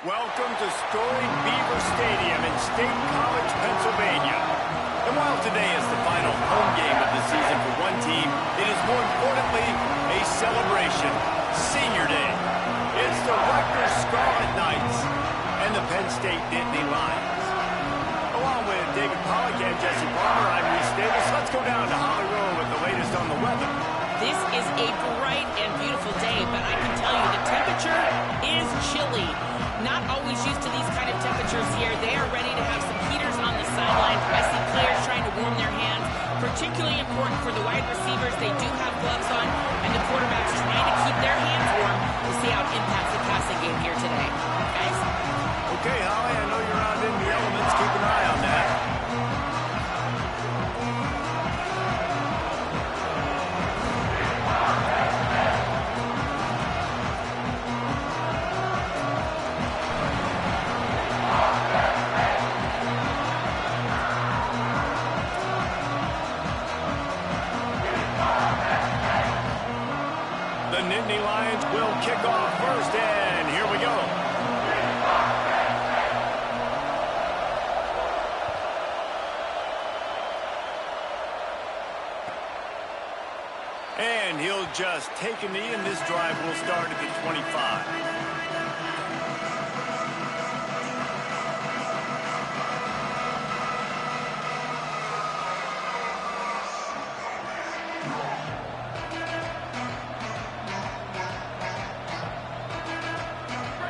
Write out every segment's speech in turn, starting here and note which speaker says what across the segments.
Speaker 1: Welcome to storied Beaver Stadium in State College, Pennsylvania. And while today is the final home game of the season for one team, it is more importantly a celebration. Senior Day. It's the Rutgers Scarlet Knights and the Penn State Nittany Lions. Along with David Pollack and Jesse Palmer, I'm Reese Davis. Let's go down to Hollywood with the latest on the weather.
Speaker 2: This is a bright and beautiful day, but I can tell you the temperature is chilly. Not always used to these kind of temperatures here. They are ready to have some heaters on the sidelines. I see players trying to warm their hands. Particularly important for the wide receivers. They do have gloves on, and the quarterbacks trying to keep their hands warm to see how it impacts the passing game here today. Guys?
Speaker 1: Okay, Holly, I know you're out in the elements. Keep an eye on that. The Nittany Lions will kick off first, and here we go. And he'll just take a knee, and this drive will start at the 25.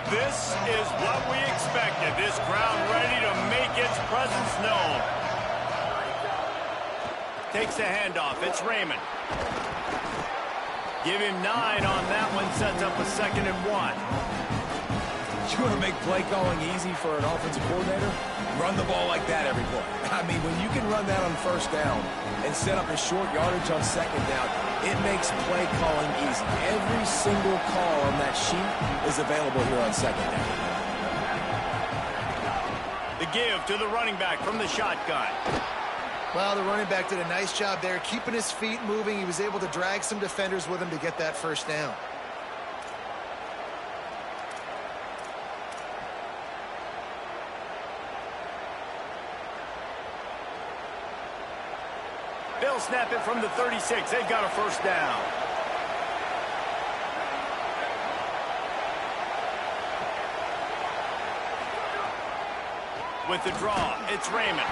Speaker 1: This is what we expected. This crowd ready to make its presence known. Takes the handoff. It's Raymond. Give him 9 on that one. Sets up a 2nd and 1.
Speaker 3: You want to make play calling easy for an offensive coordinator? Run the ball like that every play. I mean, when you can run that on first down and set up a short yardage on second down, it makes play calling easy. Every single call on that sheet is available here on second down.
Speaker 1: The give to the running back from the shotgun.
Speaker 4: Well, the running back did a nice job there, keeping his feet moving. He was able to drag some defenders with him to get that first down.
Speaker 1: They'll snap it from the 36. They've got a first down. With the draw, it's Raymond.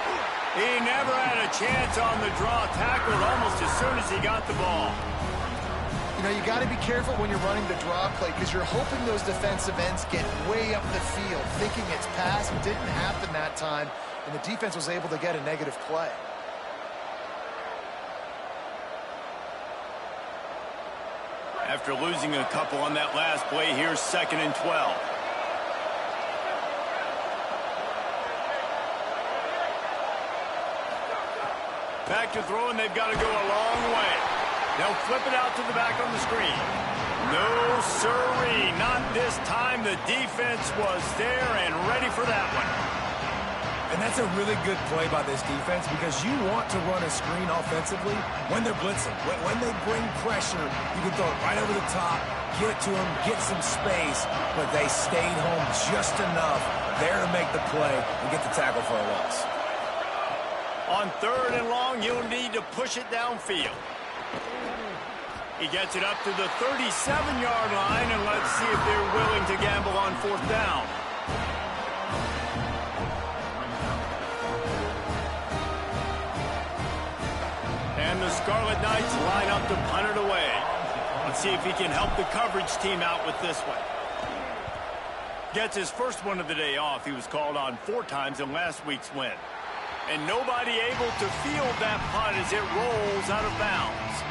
Speaker 1: He never had a chance on the draw. Tackled almost as soon as he got the ball.
Speaker 4: You know, you got to be careful when you're running the draw play because you're hoping those defensive ends get way up the field, thinking it's pass. It didn't happen that time, and the defense was able to get a negative play.
Speaker 1: After losing a couple on that last play, here's 2nd and 12. Back to throw, and they've got to go a long way. They'll flip it out to the back on the screen. No sirree, not this time. The defense was there and ready for that one.
Speaker 3: And that's a really good play by this defense because you want to run a screen offensively when they're blitzing. When they bring pressure, you can throw it right over the top, get it to them, get some space, but they stayed home just enough there to make the play and get the tackle for a loss.
Speaker 1: On 3rd and long, you'll need to push it downfield. He gets it up to the 37-yard line, and let's see if they're willing to gamble on 4th down. And the Scarlet Knights line up to punt it away. Let's see if he can help the coverage team out with this one. Gets his first one of the day off. He was called on 4 times in last week's win. And nobody able to field that punt as it rolls out of bounds.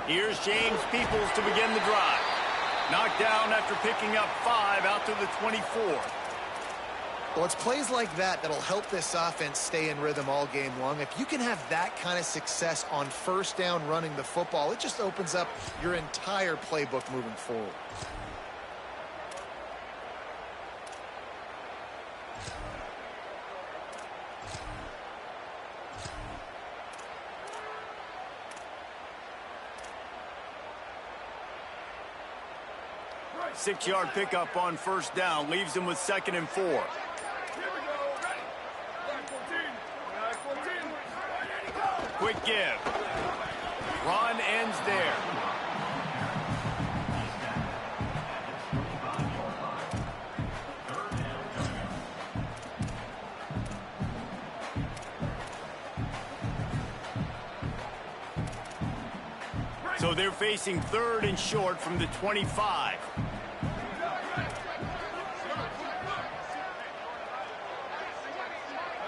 Speaker 1: Here's James Peoples to begin the drive. Knocked down after picking up 5 out to the 24.
Speaker 4: Well, it's plays like that that'll help this offense stay in rhythm all game long. If you can have that kind of success on first down running the football, it just opens up your entire playbook moving forward.
Speaker 1: Six-yard pickup on first down leaves him with 2nd and 4. Quick give. Run ends there. So they're facing 3rd and short from the 25.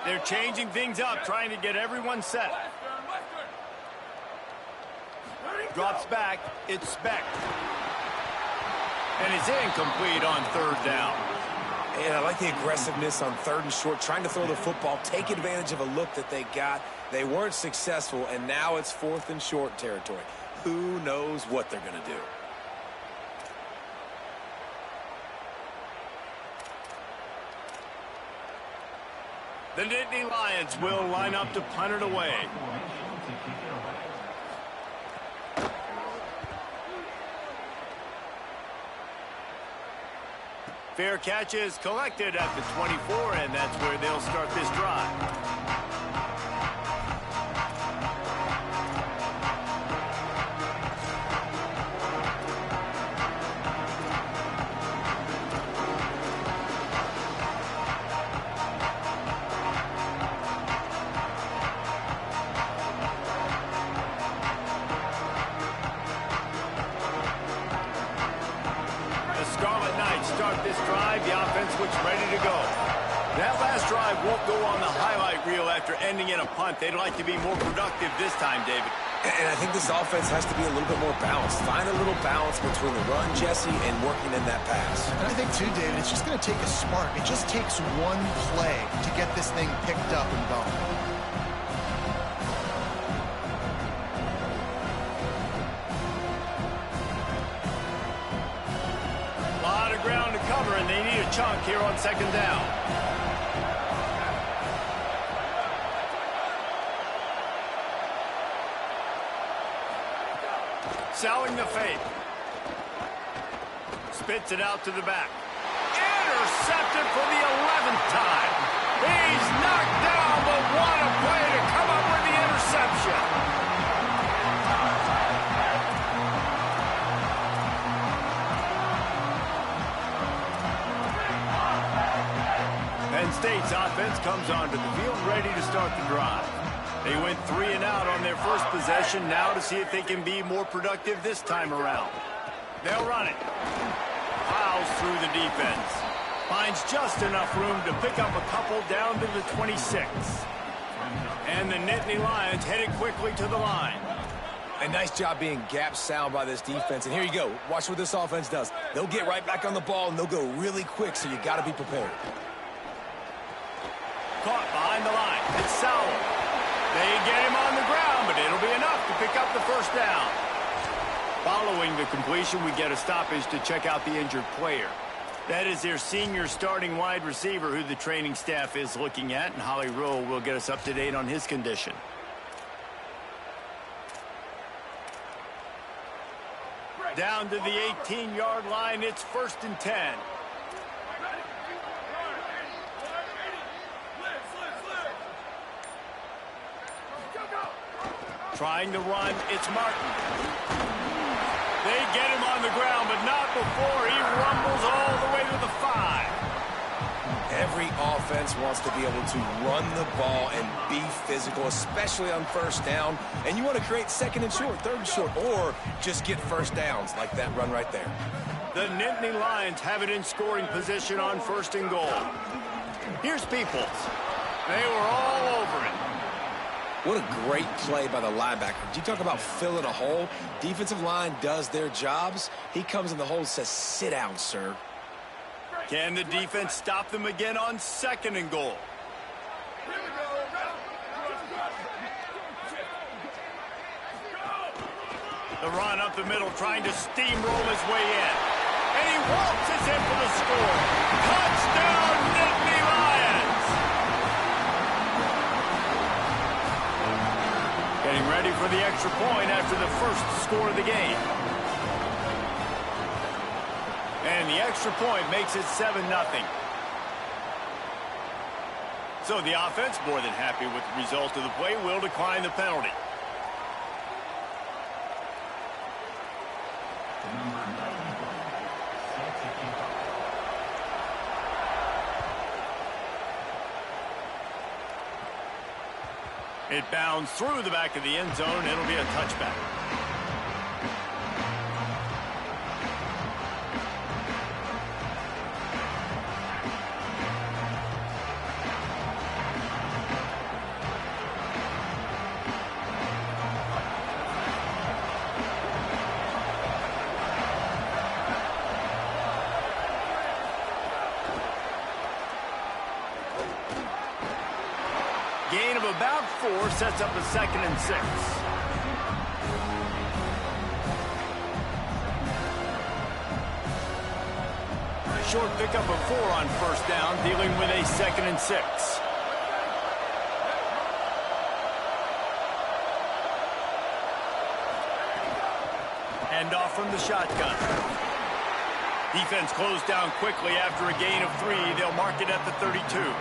Speaker 1: They're changing things up, trying to get everyone set. Drops back, it's Speck. And it's incomplete on 3rd down.
Speaker 3: And I like the aggressiveness on 3rd and short, trying to throw the football, take advantage of a look that they got. They weren't successful, and now it's 4th and short territory. Who knows what they're going to do?
Speaker 1: The Nittany Lions will line up to punt it away. Fair catch is collected at the 24, and that's where they'll start this drive. Won't go on the highlight reel after ending in a punt. They'd like to be more productive this time, David.
Speaker 3: And I think this offense has to be a little bit more balanced. Find a little balance between the run, Jesse, and working in that pass.
Speaker 4: And I think, too, David, it's just going to take a spark. It just takes one play to get this thing picked up and going.
Speaker 1: A lot of ground to cover, and they need a chunk here on 2nd down. Selling the fake. Spits it out to the back. Intercepted for the 11th time. He's knocked down, but what a play to come up with the interception. Penn State's offense comes onto the field ready to start the drive. They went 3 and out on their first possession, now to see if they can be more productive this time around. They'll run it. Plows through the defense. Finds just enough room to pick up a couple down to the 26. And the Nittany Lions headed quickly to the line.
Speaker 3: A nice job being gap sound by this defense. And here you go. Watch what this offense does. They'll get right back on the ball, and they'll go really quick, so you got to be prepared.
Speaker 1: Caught behind the line. It's Sauer. They get him on the ground, but it'll be enough to pick up the first down. Following the completion, we get a stoppage to check out the injured player. That is their senior starting wide receiver who the training staff is looking at, and Holly Rowe will get us up to date on his condition. Down to the 18-yard line, it's 1st and 10. Trying to run, it's Martin. They get him on the ground, but not before he rumbles all the way to the 5.
Speaker 3: Every offense wants to be able to run the ball and be physical, especially on first down. And you want to create 2nd and short, 3rd and short, or just get first downs like that run right there.
Speaker 1: The Nittany Lions have it in scoring position on 1st and goal. Here's Peoples. They were all over it.
Speaker 3: What a great play by the linebacker. You talk about filling a hole. Defensive line does their jobs. He comes in the hole and says, sit down, sir.
Speaker 1: Can the defense stop them again on 2nd and goal? The run up the middle, trying to steamroll his way in. And he waltzes in for the score. Touchdown, Nittany Lions! Getting ready for the extra point after the first score of the game. And the extra point makes it 7-0. So the offense, more than happy with the result of the play, will decline the penalty. It bounds through the back of the end zone. It'll be a touchback. Gain of about 4 sets up a 2nd and 6. Short pickup of 4 on 1st down, dealing with a 2nd and 6. Hand off from the shotgun. Defense closed down quickly after a gain of 3. They'll mark it at the 32.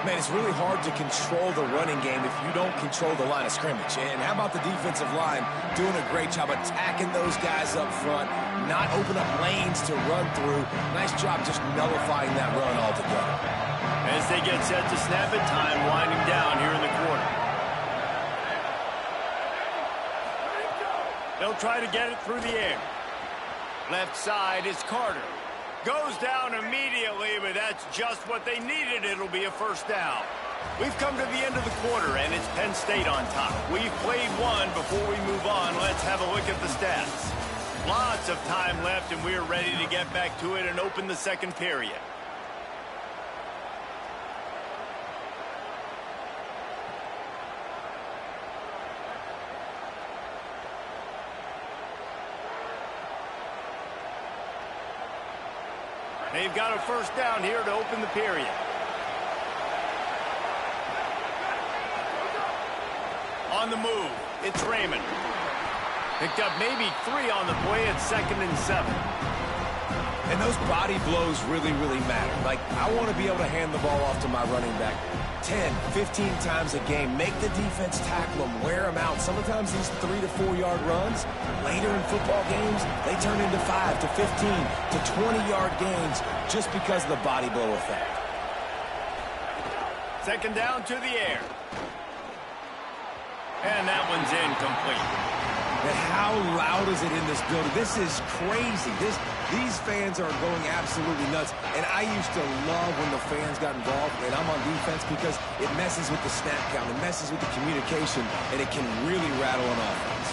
Speaker 3: Man, it's really hard to control the running game if you don't control the line of scrimmage. And how about the defensive line doing a great job attacking those guys up front, not open up lanes to run through. Nice job just nullifying that run altogether.
Speaker 1: As they get set to snap it, time winding down here in the quarter. They'll try to get it through the air. Left side is Carter. Goes down immediately, but that's just what they needed. It'll be a 1st down. We've come to the end of the quarter, and it's Penn State on top. We've played one. Before we move on, let's have a look at the stats. Lots of time left, and we're ready to get back to it and open the 2nd period. They've got a 1st down here to open the period. On the move, it's Raymond. Picked up maybe 3 on the play at 2nd and 7.
Speaker 3: And those body blows really, really matter. Like, I want to be able to hand the ball off to my running back 10, 15 times a game. Make the defense tackle them, wear them out. Sometimes these 3 to 4 yard runs, later in football games, they turn into 5 to 15 to 20-yard gains just because of the body blow effect.
Speaker 1: 2nd down to the air. And that one's incomplete.
Speaker 3: And how loud is it in this building? This is crazy. These fans are going absolutely nuts. And I used to love when the fans got involved, and I'm on defense, because it messes with the snap count, it messes with the communication, and it can really rattle an offense.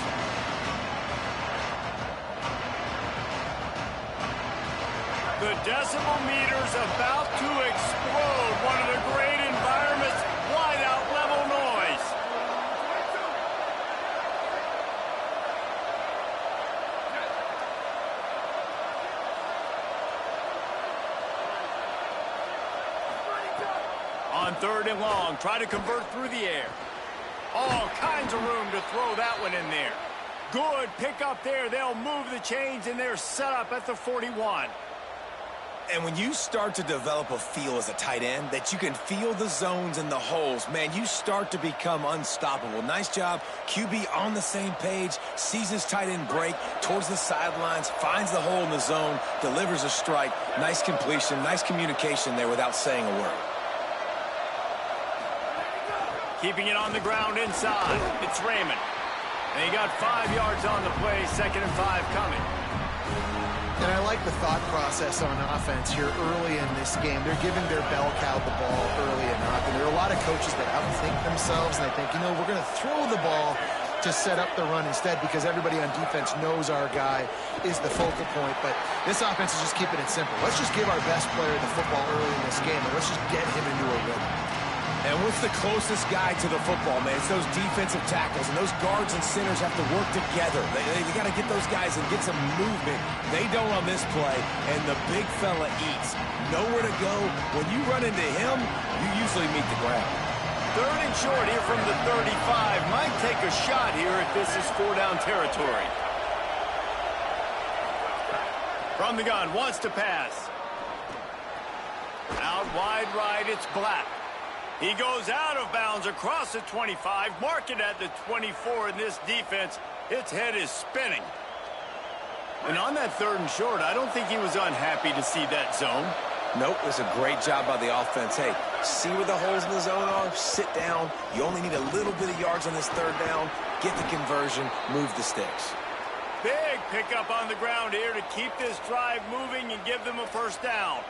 Speaker 1: The decibel meter's about to explode. One of the great environments, wide out level noise. On 3rd and long, try to convert through the air. All kinds of room to throw that one in there. Good pick up there. They'll move the chains, and they're set up at the 41.
Speaker 3: And when you start to develop a feel as a tight end, that you can feel the zones and the holes, man, you start to become unstoppable. Nice job. QB on the same page, sees his tight end break towards the sidelines, finds the hole in the zone, delivers a strike. Nice completion, nice communication there without saying a word.
Speaker 1: Keeping it on the ground inside. It's Raymond. And he got 5 yards on the play, 2nd and 5 coming.
Speaker 4: And I like the thought process on offense here early in this game. They're giving their bell cow the ball early enough. And there are a lot of coaches that outthink themselves, and they think, you know, we're going to throw the ball to set up the run instead because everybody on defense knows our guy is the focal point. But this offense is just keeping it simple. Let's just give our best player the football early in this game, and let's just get him into a rhythm.
Speaker 3: And what's the closest guy to the football, man? It's those defensive tackles, and those guards and centers have to work together. They got to get those guys and get some movement. They don't on this play, and the big fella eats. Nowhere to go. When you run into him, you usually meet the ground.
Speaker 1: 3rd and short here from the 35. Might take a shot here if this is 4-down territory. From the gun, wants to pass. Out wide right, it's Black. He goes out of bounds across the 25, mark it at the 24 in this defense. Its head is spinning. And on that 3rd and short, I don't think he was unhappy to see that zone.
Speaker 3: Nope, it was a great job by the offense. Hey, see where the holes in the zone are, sit down. You only need a little bit of yards on this 3rd down. Get the conversion, move the sticks.
Speaker 1: Big pickup on the ground here to keep this drive moving and give them a 1st down.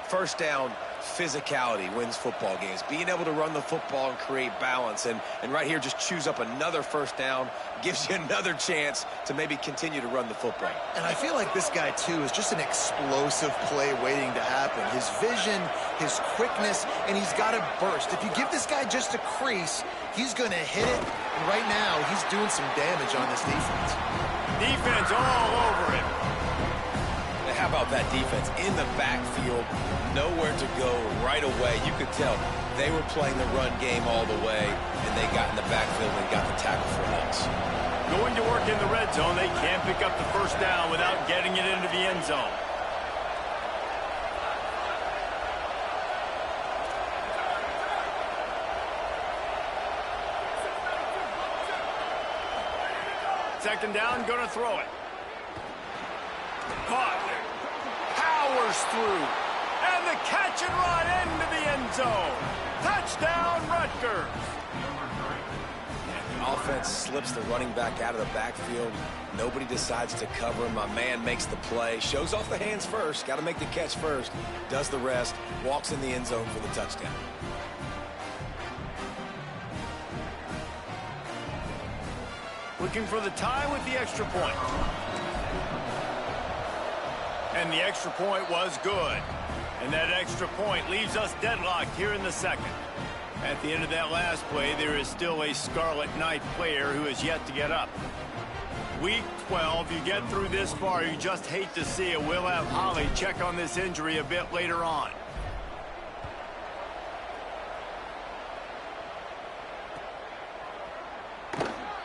Speaker 3: 1st down, physicality wins football games. Being able to run the football and create balance. And right here, just choose up another 1st down. Gives you another chance to maybe continue to run the football.
Speaker 4: And I feel like this guy, too, is just an explosive play waiting to happen. His vision, his quickness, and he's got a burst. If you give this guy just a crease, he's going to hit it. And right now, he's doing some damage on this defense.
Speaker 1: Defense all over him.
Speaker 3: How about that defense in the backfield, nowhere to go right away. You could tell they were playing the run game all the way, and they got in the backfield and got the tackle for loss.
Speaker 1: Going to work in the red zone, they can't pick up the 1st down without getting it into the end zone. Second down, going to throw it. Caught. Powers through. And the catch and run into the end zone. Touchdown, Rutgers.
Speaker 3: The offense slips the running back out of the backfield. Nobody decides to cover him. My man makes the play. Shows off the hands first. Got to make the catch first. Does the rest. Walks in the end zone for the touchdown.
Speaker 1: Looking for the tie with the extra point. And the extra point was good. And that extra point leaves us deadlocked here in the 2nd. At the end of that last play, there is still a Scarlet Knight player who is yet to get up. Week 12, you get through this far, you just hate to see it. We'll have Holly check on this injury a bit later on.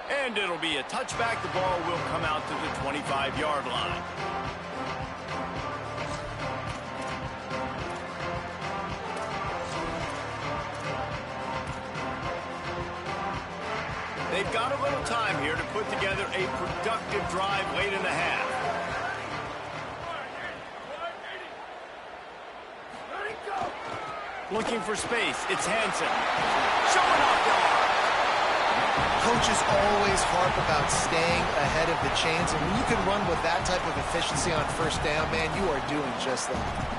Speaker 1: And it'll be a touchback. The ball will come out to the 25-yard line. They've got a little time here to put together a productive drive late in the half. Looking for space. It's Hansen. Showing off the arm.
Speaker 4: Coaches always harp about staying ahead of the chains, and when you can run with that type of efficiency on 1st down, man, you are doing just that.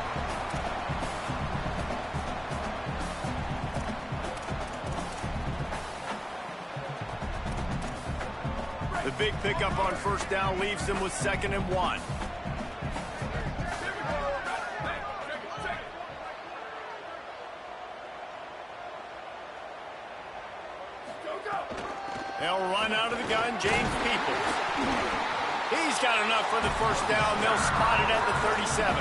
Speaker 1: The big pickup on 1st down leaves them with 2nd and 1. They'll run out of the gun. James Peoples. He's got enough for the 1st down. They'll spot it at the 37.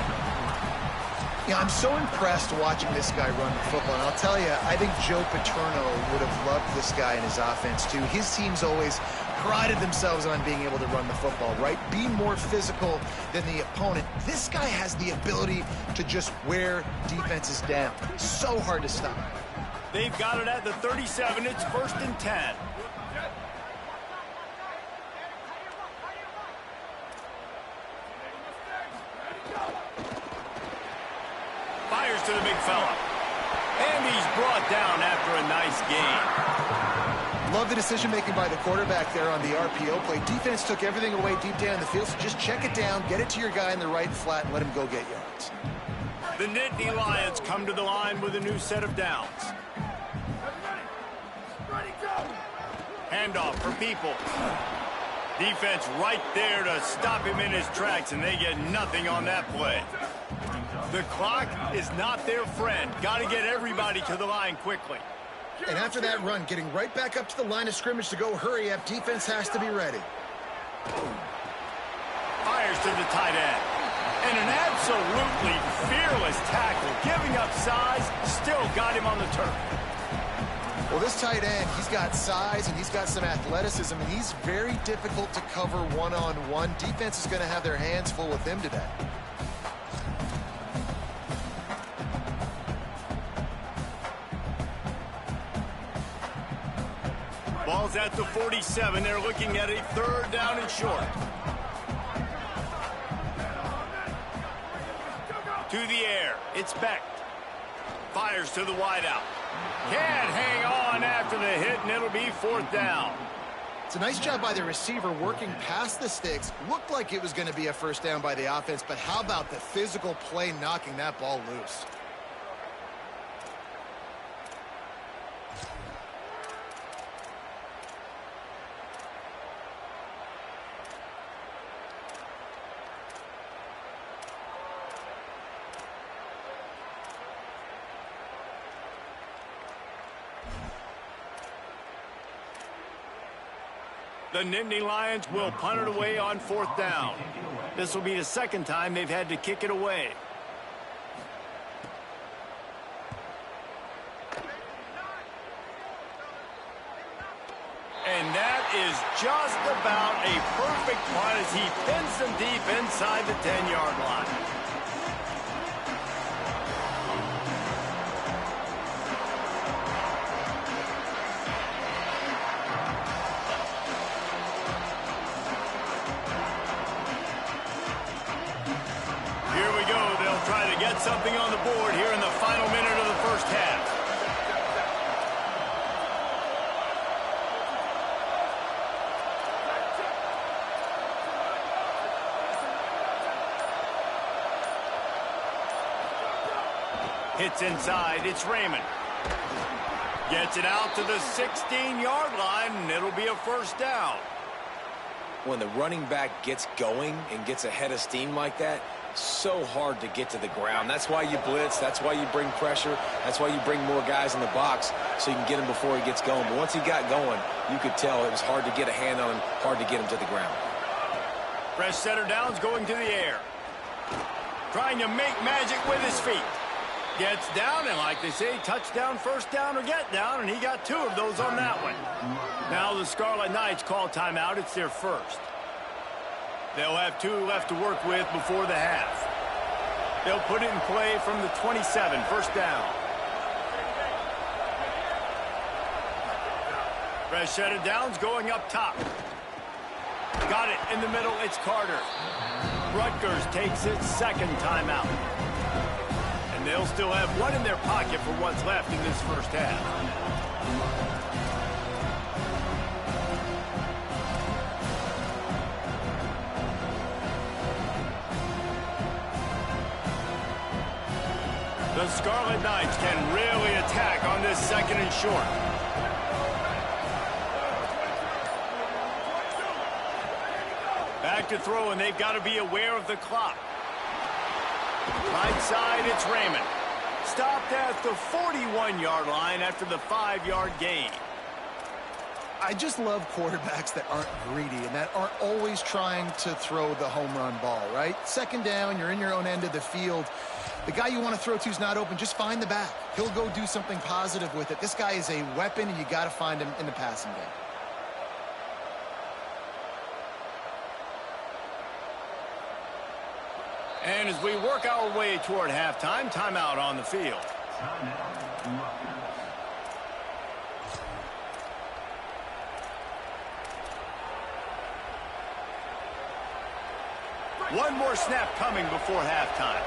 Speaker 4: Yeah, I'm so impressed watching this guy run the football. And I'll tell you, I think Joe Paterno would have loved this guy in his offense, too. His teams always prided themselves on being able to run the football, right? Be more physical than the opponent. This guy has the ability to just wear defenses down. So hard to stop.
Speaker 1: They've got it at the 37. It's 1st and 10. Fires to the big fella. And he's brought down after a nice gain.
Speaker 4: Love the decision-making by the quarterback there on the RPO play. Defense took everything away deep down in the field, so just check it down, get it to your guy in the right flat, and let him go get yards.
Speaker 1: The Nittany Lions come to the line with a new set of downs. Handoff for People. Defense right there to stop him in his tracks, and they get nothing on that play. The clock is not their friend. Got to get everybody to the line quickly.
Speaker 4: And after that run, getting right back up to the line of scrimmage to go hurry up, defense has to be ready.
Speaker 1: Fires to the tight end. And an absolutely fearless tackle. Giving up size, still got him on the turf.
Speaker 4: Well, this tight end, he's got size and he's got some athleticism, and he's very difficult to cover one-on-one. Defense is going to have their hands full with him today.
Speaker 1: Ball's at the 47. They're looking at a 3rd down and short. To the air. It's Beck. Fires to the wideout. Can't hang on after the hit, and it'll be 4th down.
Speaker 4: It's a nice job by the receiver working past the sticks. Looked like it was going to be a 1st down by the offense, but how about the physical play knocking that ball loose?
Speaker 1: The Nittany Lions will punt it away on 4th down. This will be the 2nd time they've had to kick it away. And that is just about a perfect punt as he pins them deep inside the 10-yard line. Get something on the board here in the final minute of the 1st half. Hits inside. It's Raymond. Gets it out to the 16-yard line, and it'll be a 1st down.
Speaker 3: When the running back gets going and gets ahead of steam like that, so hard to get to the ground. That's why you blitz. That's why you bring pressure. That's why you bring more guys in the box so you can get him before he gets going. But once he got going, you could tell it was hard to get a hand on him, hard to get him to the ground.
Speaker 1: Fresh setter downs going to the air. Trying to make magic with his feet. Gets down, and like they say, touchdown, 1st down, or get down, and he got 2 of those on that one. Now the Scarlet Knights call timeout. It's their 1st. They'll have 2 left to work with before the half. They'll put it in play from the 27, 1st down. Fresh set of downs going up top. Got it in the middle, it's Carter. Rutgers takes its 2nd timeout. And they'll still have 1 in their pocket for what's left in this 1st half. The Scarlet Knights can really attack on this 2nd and short. Back to throw, and they've got to be aware of the clock. Right side, it's Raymond. Stopped at the 41-yard line after the 5-yard gain.
Speaker 4: I just love quarterbacks that aren't greedy and that aren't always trying to throw the home run ball, right? 2nd down, you're in your own end of the field. The guy you want to throw to is not open. Just find the back. He'll go do something positive with it. This guy is a weapon, and you got to find him in the passing game.
Speaker 1: And as we work our way toward halftime, timeout on the field. One more snap coming before halftime.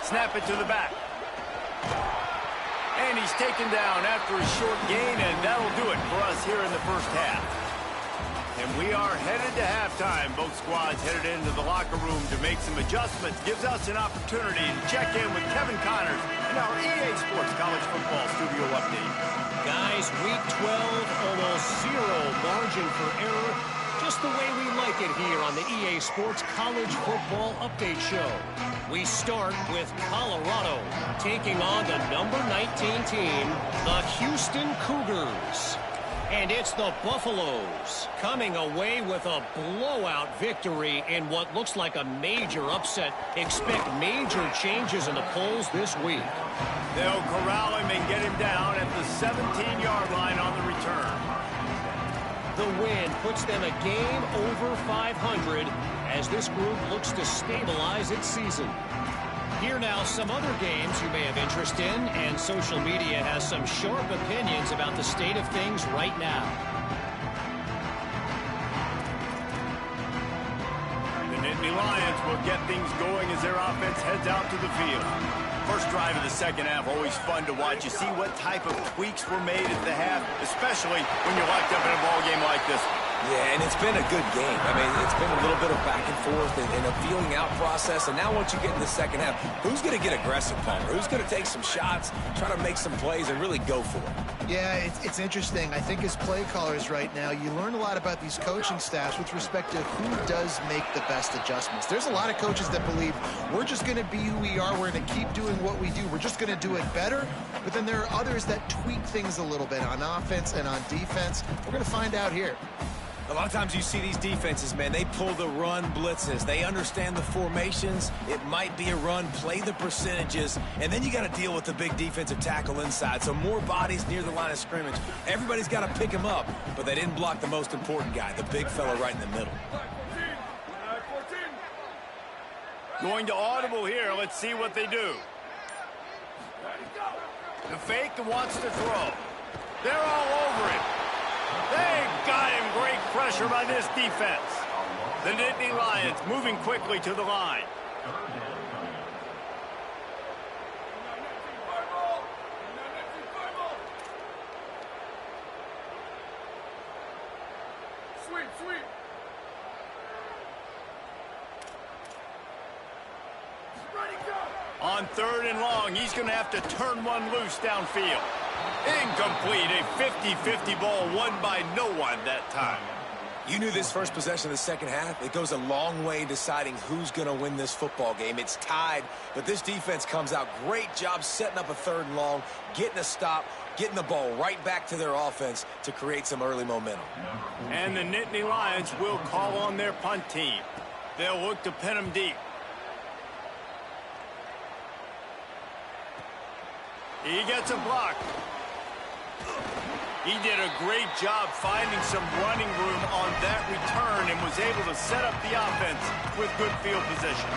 Speaker 1: Snap it to the back. And he's taken down after a short gain, and that'll do it for us here in the first half. And we are headed to halftime. Both squads headed into the locker room to make some adjustments. Gives us an opportunity to check in with Kevin Connors in our EA Sports College Football Studio Update.
Speaker 5: Guys, Week 12, almost zero margin for error. Just the way we like it here on the EA Sports College Football Update Show. We start with Colorado taking on the number 19 team, the Houston Cougars. And it's the Buffaloes coming away with a blowout victory in what looks like a major upset. Expect major changes in the polls this week.
Speaker 1: They'll corral him and get him down at the 17-yard line on the return.
Speaker 5: The win puts them a game over 500 as this group looks to stabilize its season. Here now some other games you may have interest in, and social media has some sharp opinions about the state of things right now.
Speaker 1: The Nittany Lions will get things going as their offense heads out to the field. First drive of the second half, always fun to watch. You see what type of tweaks were made at the half, especially when you're locked up in a ball game like this one.
Speaker 3: Yeah, and it's been a good game. I mean, it's been a little bit of back and forth and a feeling out process. And now once you get in the second half, who's going to get aggressive, Palmer? Who's going to take some shots, try to make some plays, and really go for it?
Speaker 4: Yeah, it's interesting. I think as play callers right now, you learn a lot about these coaching staffs with respect to who does make the best adjustments. There's a lot of coaches that believe we're just going to be who we are. We're going to keep doing what we do. We're just going to do it better. But then there are others that tweak things a little bit on offense and on defense. We're going to find out here.
Speaker 3: A lot of times you see these defenses, man, they pull the run blitzes. They understand the formations. It might be a run, play the percentages, and then you got to deal with the big defensive tackle inside. So more bodies near the line of scrimmage. Everybody's got to pick him up, but they didn't block the most important guy, the big fella right in the middle.
Speaker 1: Going to audible here. Let's see what they do. The fake wants to throw. They're all over him. They got him. Great pressure by this defense. The Nittany Lions moving quickly to the line.
Speaker 6: Sweep.
Speaker 1: On 3rd and long, he's going to have to turn one loose downfield. Incomplete, a 50-50 ball won by no one that time.
Speaker 3: You knew this first possession of the second half. It goes a long way in deciding who's going to win this football game. It's tied, but this defense comes out. Great job setting up a 3rd and long, getting a stop, getting the ball right back to their offense to create some early momentum.
Speaker 1: And the Nittany Lions will call on their punt team. They'll look to pin them deep. He gets a block. He did a great job finding some running room on that return and was able to set up the offense with good field position.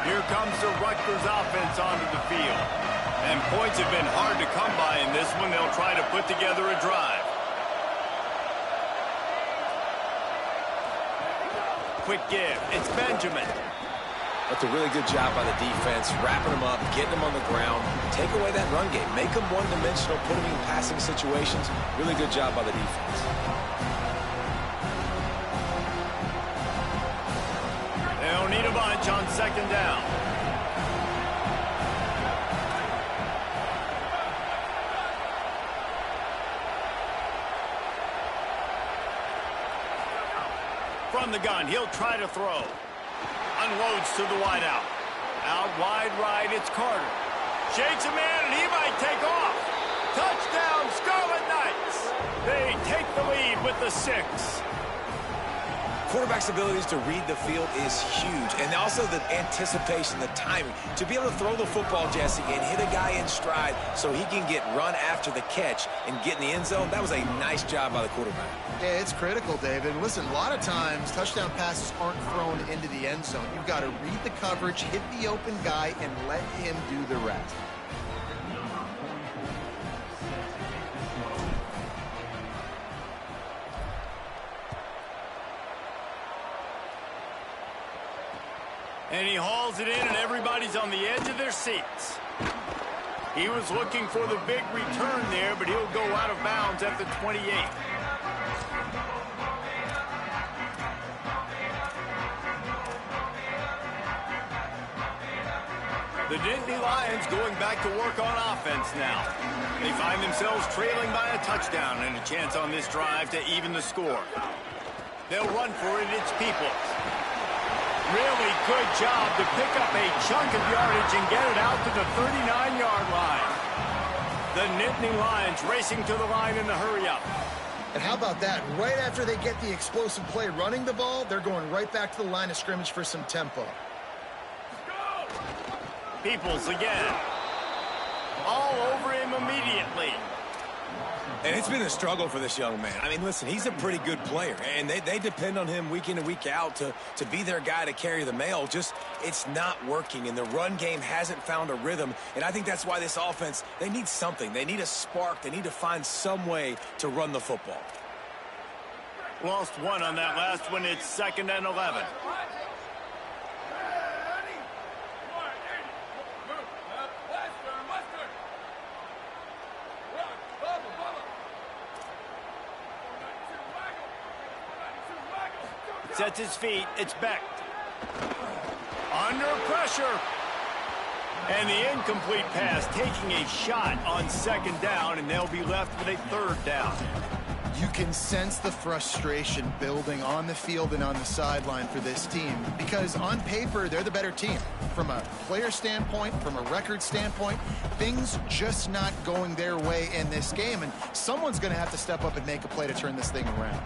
Speaker 1: Here comes the Rutgers offense onto the field. And points have been hard to come by in this one. They'll try to put together a drive. Quick give. It's Benjamin.
Speaker 3: That's a really good job by the defense, wrapping them up, getting them on the ground. Take away that run game. Make them one-dimensional, put them in passing situations. Really good job by the defense.
Speaker 1: They don't need a bunch on 2nd down. From the gun, he'll try to throw. Unloads to the wideout. Out wide right, it's Carter. Shakes a man, and he might take off. Touchdown, Scarlet Knights. They take the lead with the 6.
Speaker 3: Quarterback's abilities to read the field is huge, and also the anticipation, the timing. To be able to throw the football, Jesse, and hit a guy in stride so he can get run after the catch and get in the end zone, that was a nice job by the quarterback.
Speaker 4: Yeah, it's critical, David. Listen, a lot of times touchdown passes aren't thrown into the end zone. You've got to read the coverage, hit the open guy, and let him do the rest.
Speaker 1: And he hauls it in, and everybody's on the edge of their seats. He was looking for the big return there, but he'll go out of bounds at the 28. The Nittany Lions going back to work on offense now. They find themselves trailing by a touchdown and a chance on this drive to even the score. They'll run for it. It's Peoples. Really good job to pick up a chunk of yardage and get it out to the 39-yard line. The Nittany Lions racing to the line in the hurry-up.
Speaker 4: And how about that? Right after they get the explosive play running the ball, they're going right back to the line of scrimmage for some tempo.
Speaker 1: Peoples again. All over him immediately.
Speaker 3: And it's been a struggle for this young man. I mean, listen, he's a pretty good player, and they depend on him week in and week out to be their guy to carry the mail. Just, it's not working, and the run game hasn't found a rhythm. And I think that's why this offense, they need something. They need a spark. They need to find some way to run the football.
Speaker 1: Lost one on that last one. It's 2nd and 11. Sets his feet. It's Beck. Under pressure. And the incomplete pass taking a shot on 2nd down, and they'll be left with a 3rd down.
Speaker 4: You can sense the frustration building on the field and on the sideline for this team because on paper, they're the better team. From a player standpoint, from a record standpoint, things just not going their way in this game, and someone's going to have to step up and make a play to turn this thing around.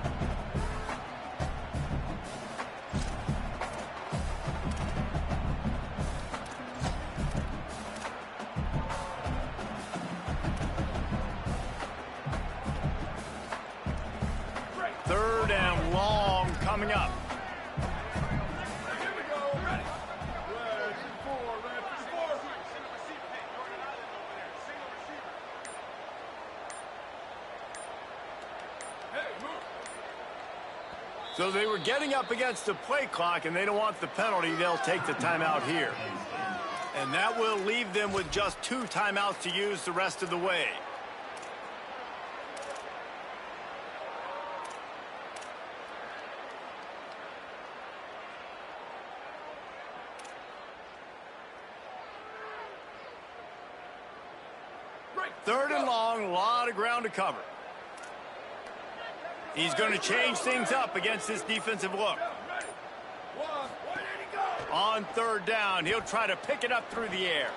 Speaker 1: Coming up. So they were getting up against the play clock, and they don't want the penalty. They'll take the timeout here. And that will leave them with just 2 timeouts to use the rest of the way. Third and long, a lot of ground to cover. He's going to change things up against this defensive look. On 3rd down, he'll try to pick it up through the air.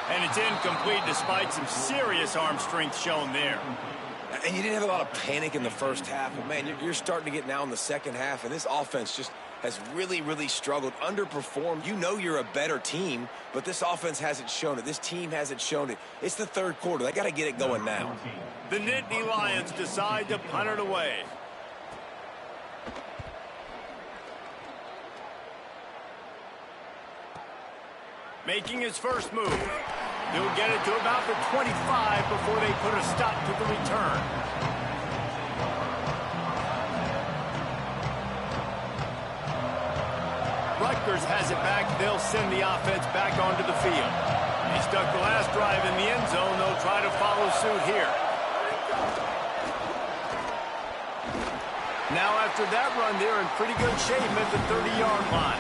Speaker 1: And it's incomplete despite some serious arm strength shown there.
Speaker 3: And you didn't have a lot of panic in the first half, but man, you're starting to get now in the second half, and this offense just has really, really struggled, underperformed. You know you're a better team, but this offense hasn't shown it. This team hasn't shown it. It's the 3rd quarter. They got to get it going now.
Speaker 1: The Nittany Lions decide to punt it away. Making his first move. He'll get it to about the 25 before they put a stop to the return. Rutgers has it back. They'll send the offense back onto the field. He stuck the last drive in the end zone. They'll try to follow suit here. Now after that run, they're in pretty good shape at the 30-yard line.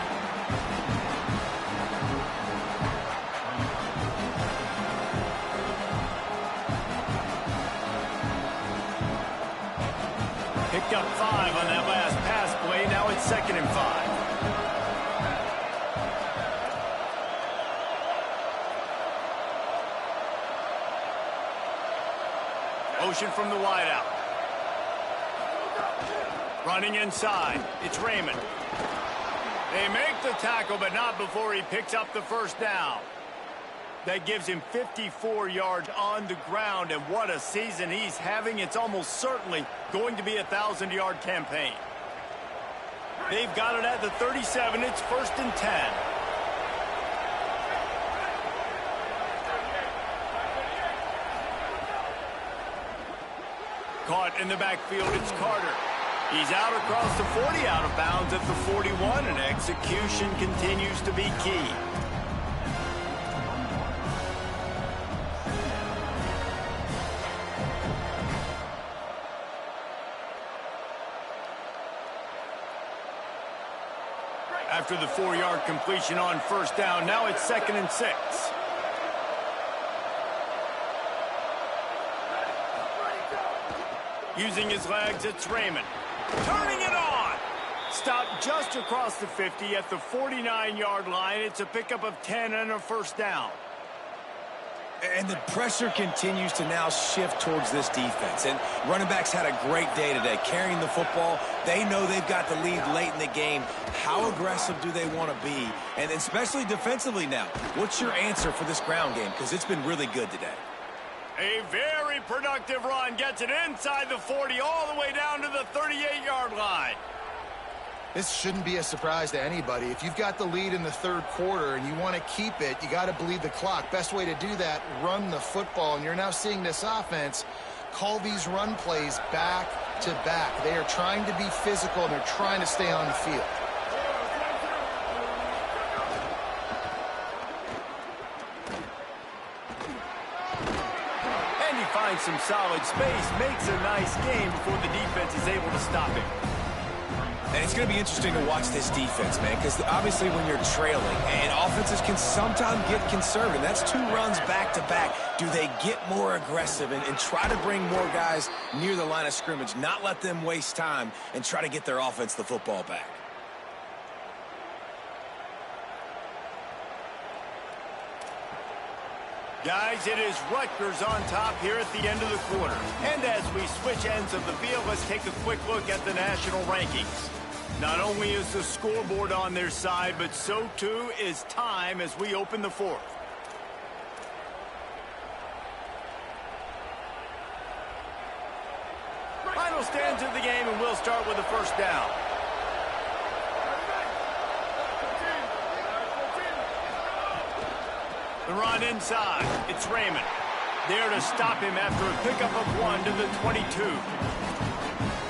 Speaker 1: Picked up 5 on that last pass play. Now it's 2nd and 5. Motion from the wideout. Running inside. It's Raymond. They make the tackle, but not before he picks up the 1st down. That gives him 54 yards on the ground, and what a season he's having. It's almost certainly going to be a 1,000-yard campaign. They've got it at the 37. It's 1st and 10. Caught in the backfield, it's Carter. He's out across the 40, out of bounds at the 41, and execution continues to be key. After the 4-yard completion on first down, now it's 2nd and 6. Using his legs, it's Raymond. Turning it on. Stopped just across the 50 at the 49-yard line. It's a pickup of 10 and a first down.
Speaker 3: And the pressure continues to now shift towards this defense. And running backs had a great day today, carrying the football. They know they've got the lead late in the game. How aggressive do they want to be? And especially defensively now. What's your answer for this ground game? Because it's been really good today.
Speaker 1: A very productive run. Gets it inside the 40 all the way down to the 38-yard line.
Speaker 4: This shouldn't be a surprise to anybody. If you've got the lead in the third quarter and you want to keep it, you got to bleed the clock. Best way to do that, run the football. And you're now seeing this offense call these run plays back to back. They are trying to be physical, and they're trying to stay on the field.
Speaker 1: And he finds some solid space, makes a nice game before the defense is able to stop him.
Speaker 3: And it's going to be interesting to watch this defense, man, because obviously when you're trailing, and offenses can sometimes get conservative. That's 2 runs back-to-back. Do they get more aggressive and try to bring more guys near the line of scrimmage, not let them waste time, and try to get their offense the football back?
Speaker 1: Guys, it is Rutgers on top here at the end of the quarter. And as we switch ends of the field, let's take a quick look at the national rankings. Not only is the scoreboard on their side, but so too is time as we open the 4th. Final stands of the game, and we'll start with the first down. The run inside. It's Raymond. There to stop him after a pickup of 1 to the 22.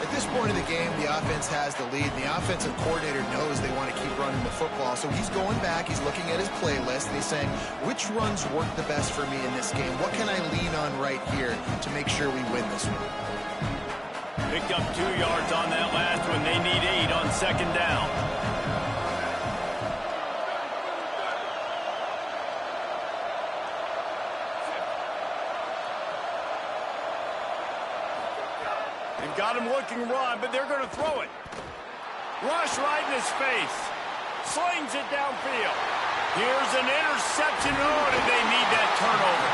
Speaker 4: At this point of the game, the offense has the lead, and the offensive coordinator knows they want to keep running the football. So he's going back, he's looking at his playlist, and he's saying, which runs work the best for me in this game? What can I lean on right here to make sure we win this one?
Speaker 1: Picked up 2 yards on that last one. They need 8 on 2nd down. They've got him looking run, but they're going to throw it. Rush right in his face. Slings it downfield. Here's an interception. Oh, did they need that turnover?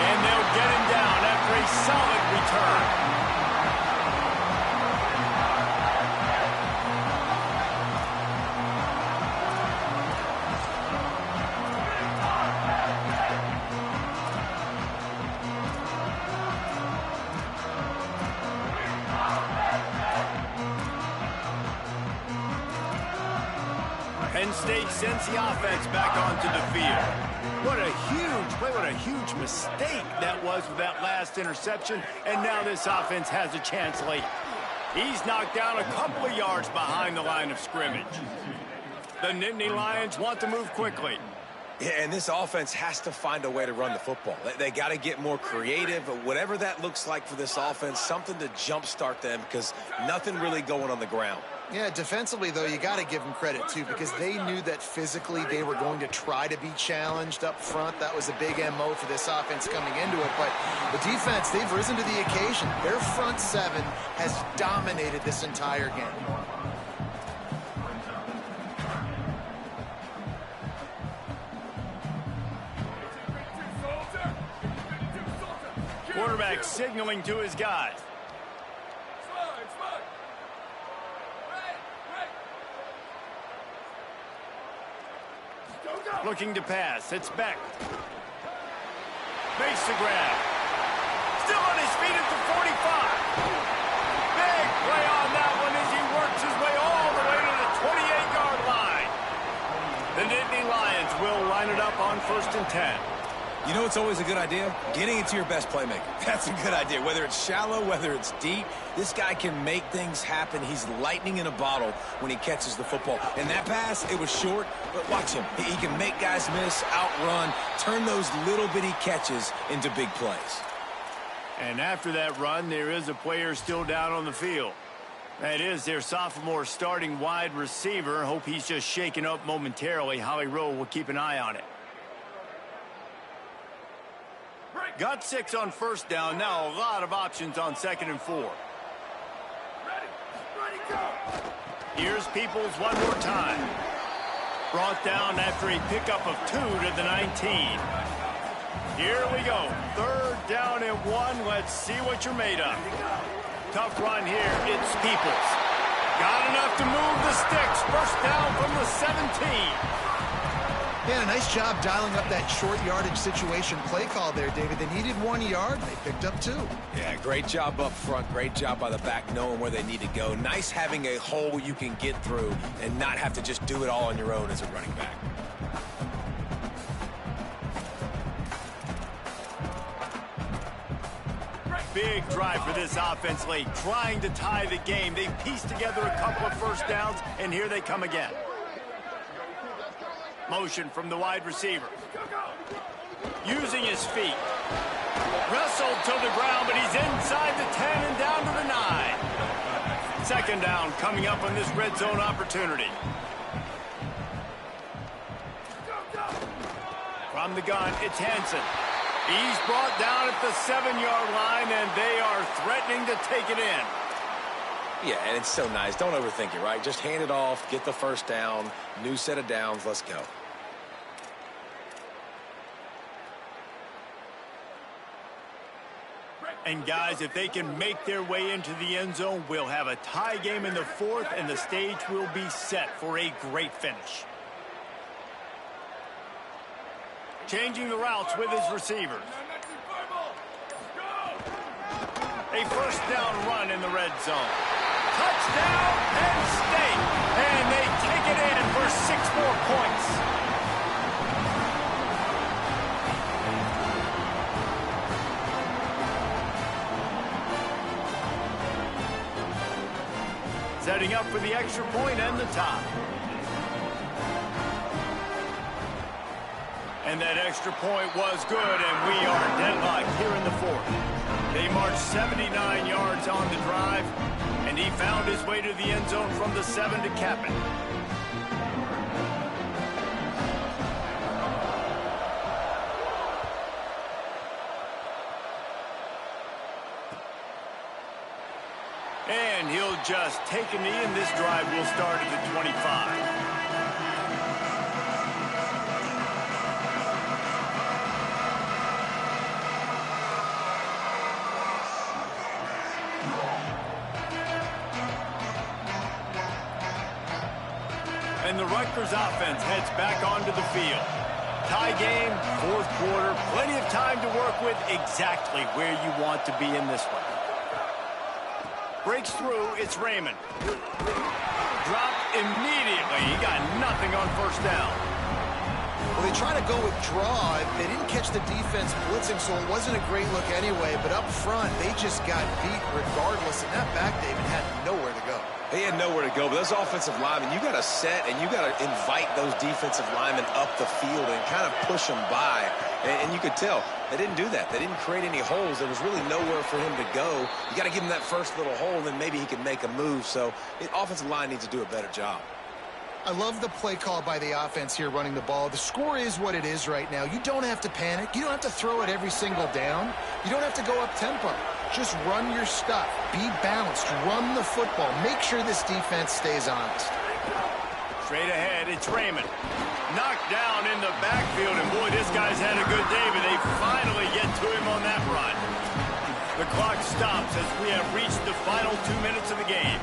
Speaker 1: And they'll get him down after a solid return. Penn State sends the offense back onto the field. What a huge play, what a huge mistake that was with that last interception. And now this offense has a chance late. He's knocked down a couple of yards behind the line of scrimmage. The Nittany Lions want to move quickly.
Speaker 3: Yeah, and this offense has to find a way to run the football. They got to get more creative, whatever that looks like for this offense, something to jumpstart them, because nothing really going on the ground.
Speaker 4: Yeah, defensively, though, you got to give them credit, too, because they knew that physically they were going to try to be challenged up front. That was a big MO for this offense coming into it. But the defense, they've risen to the occasion. Their front 7 has dominated this entire game.
Speaker 1: Quarterback signaling to his guys. Looking to pass. It's Beck. Makes the grab. Still on his feet at the 45. Big play on that one as he works his way all the way to the 28-yard line. The Nittany Lions will line it up on 1st and 10.
Speaker 3: You know it's always a good idea? Getting it to your best playmaker. That's a good idea. Whether it's shallow, whether it's deep, this guy can make things happen. He's lightning in a bottle when he catches the football. And that pass, it was short, but watch him. He can make guys miss, outrun, turn those little bitty catches into big plays.
Speaker 1: And after that run, there is a player still down on the field. That is their sophomore starting wide receiver. Hope he's just shaken up momentarily. Holly Rowe will keep an eye on it. Got 6 on first down. Now a lot of options on 2nd and 4. Here's Peoples one more time. Brought down after a pickup of 2 to the 19. Here we go. 3rd down and 1. Let's see what you're made of. Tough run here. It's Peoples. Got enough to move the sticks. First down from the 17.
Speaker 4: Yeah, a nice job dialing up that short yardage situation play call there, David. They needed 1 yard, and they picked up 2.
Speaker 3: Yeah, great job up front. Great job by the back knowing where they need to go. Nice having a hole you can get through and not have to just do it all on your own as a running back.
Speaker 1: Big drive for this offense late, trying to tie the game. They pieced together a couple of first downs, and here they come again. Motion from the wide receiver. Using his feet. Wrestled to the ground, but he's inside the 10 and down to the 9. 2nd down coming up on this red zone opportunity. From the gun, it's Hansen. He's brought down at the 7-yard line, and they are threatening to take it in.
Speaker 3: Yeah, and it's so nice. Don't overthink it, right? Just hand it off, get the first down, new set of downs, let's go.
Speaker 1: And guys, if they can make their way into the end zone, we'll have a tie game in the 4th, and the stage will be set for a great finish. Changing the routes with his receivers. A first down run in the red zone. Touchdown, Penn State. And they take it in for 6 more points. Setting up for the extra point and the tie. And that extra point was good, and we are deadlocked here in the 4th. They marched 79 yards on the drive, and he found his way to the end zone from the 7 to cap it. And he'll just take a knee, and this drive will start at the 25. And the Rutgers offense heads back onto the field. Tie game, 4th quarter, plenty of time to work with, exactly where you want to be in this one. Breaks through, it's Raymond. Dropped immediately. He got nothing on first down.
Speaker 4: Well, they try to go with draw. They didn't catch the defense blitzing, so it wasn't a great look anyway. But up front, they just got beat regardless. And that back, David, had nowhere to go.
Speaker 3: They had nowhere to go, but those offensive linemen, you got to set and you got to invite those defensive linemen up the field and kind of push them by. And you could tell they didn't do that. They didn't create any holes. There was really nowhere for him to go. You got to give him that first little hole, and then maybe he can make a move. So the offensive line needs to do a better job.
Speaker 4: I love the play call by the offense here running the ball. The score is what it is right now. You don't have to panic. You don't have to throw it every single down. You don't have to go up tempo. Just run your stuff. Be balanced. Run the football. Make sure this defense stays honest.
Speaker 1: Straight ahead, it's Raymond. Knocked down in the backfield, and boy, this guy's had a good day, but they finally get to him on that run. The clock stops as we have reached the final 2 minutes of the game.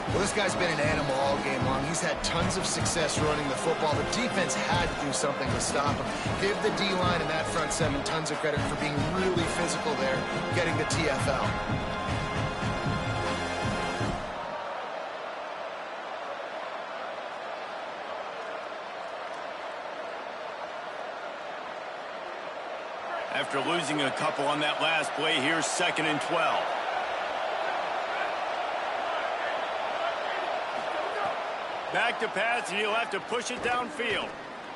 Speaker 4: Well, this guy's been an animal all game long. He's had tons of success running the football. The defense had to do something to stop him. Give the D-line and that front 7 tons of credit for being really physical there, getting the TFL.
Speaker 1: After losing a couple on that last play, here's 2nd and 12. Back to pass, and he'll have to push it downfield.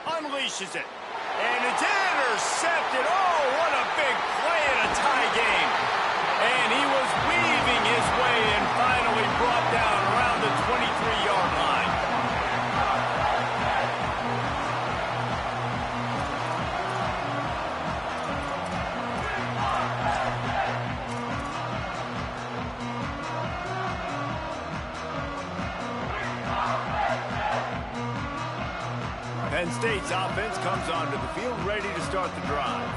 Speaker 1: Unleashes it. And it's intercepted. Oh, what a big play in a tie game. And he was weaving his way and finally brought down around the 23-yard line. Penn State's offense comes onto the field ready to start the drive.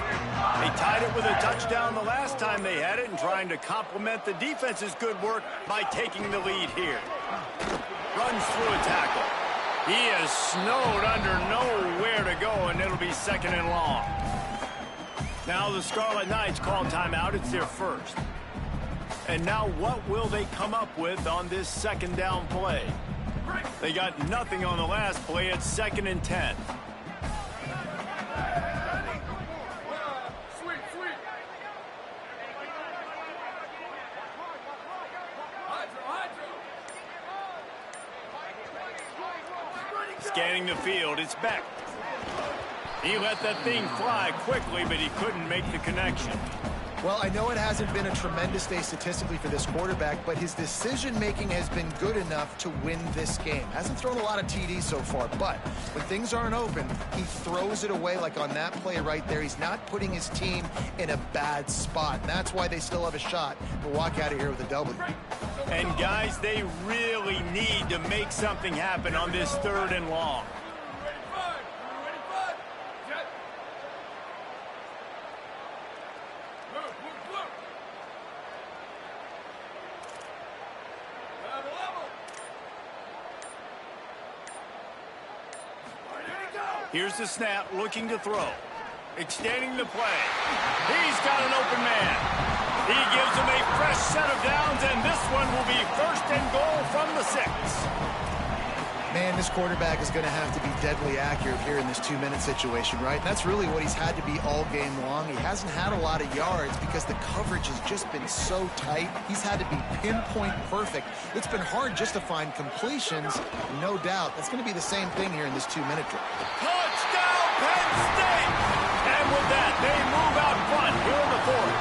Speaker 1: They tied it with a touchdown the last time they had it and trying to complement the defense's good work by taking the lead here. Runs through a tackle. He is snowed under, nowhere to go, and it'll be 2nd and long. Now the Scarlet Knights call timeout. It's their first. And now what will they come up with on this 2nd down play? They got nothing on the last play. It's 2nd and 10. Scanning the field, it's Beck. He let that thing fly quickly, but he couldn't make the connection.
Speaker 4: Well, I know it hasn't been a tremendous day statistically for this quarterback, but his decision-making has been good enough to win this game. Hasn't thrown a lot of TDs so far, but when things aren't open, he throws it away like on that play right there. He's not putting his team in a bad spot, and that's why they still have a shot to walk out of here with a W.
Speaker 1: And, guys, they really need to make something happen on this 3rd and long. Here's the snap, looking to throw. Extending the play. He's got an open man. He gives him a fresh set of downs, and this one will be 1st and goal from the 6.
Speaker 4: Man, this quarterback is going to have to be deadly accurate here in this 2-minute situation, right? And that's really what he's had to be all game long. He hasn't had a lot of yards because the coverage has just been so tight. He's had to be pinpoint perfect. It's been hard just to find completions, no doubt. That's going to be the same thing here in this 2-minute drill.
Speaker 1: Touchdown, Penn State! And with that, they move out front here in the 4th.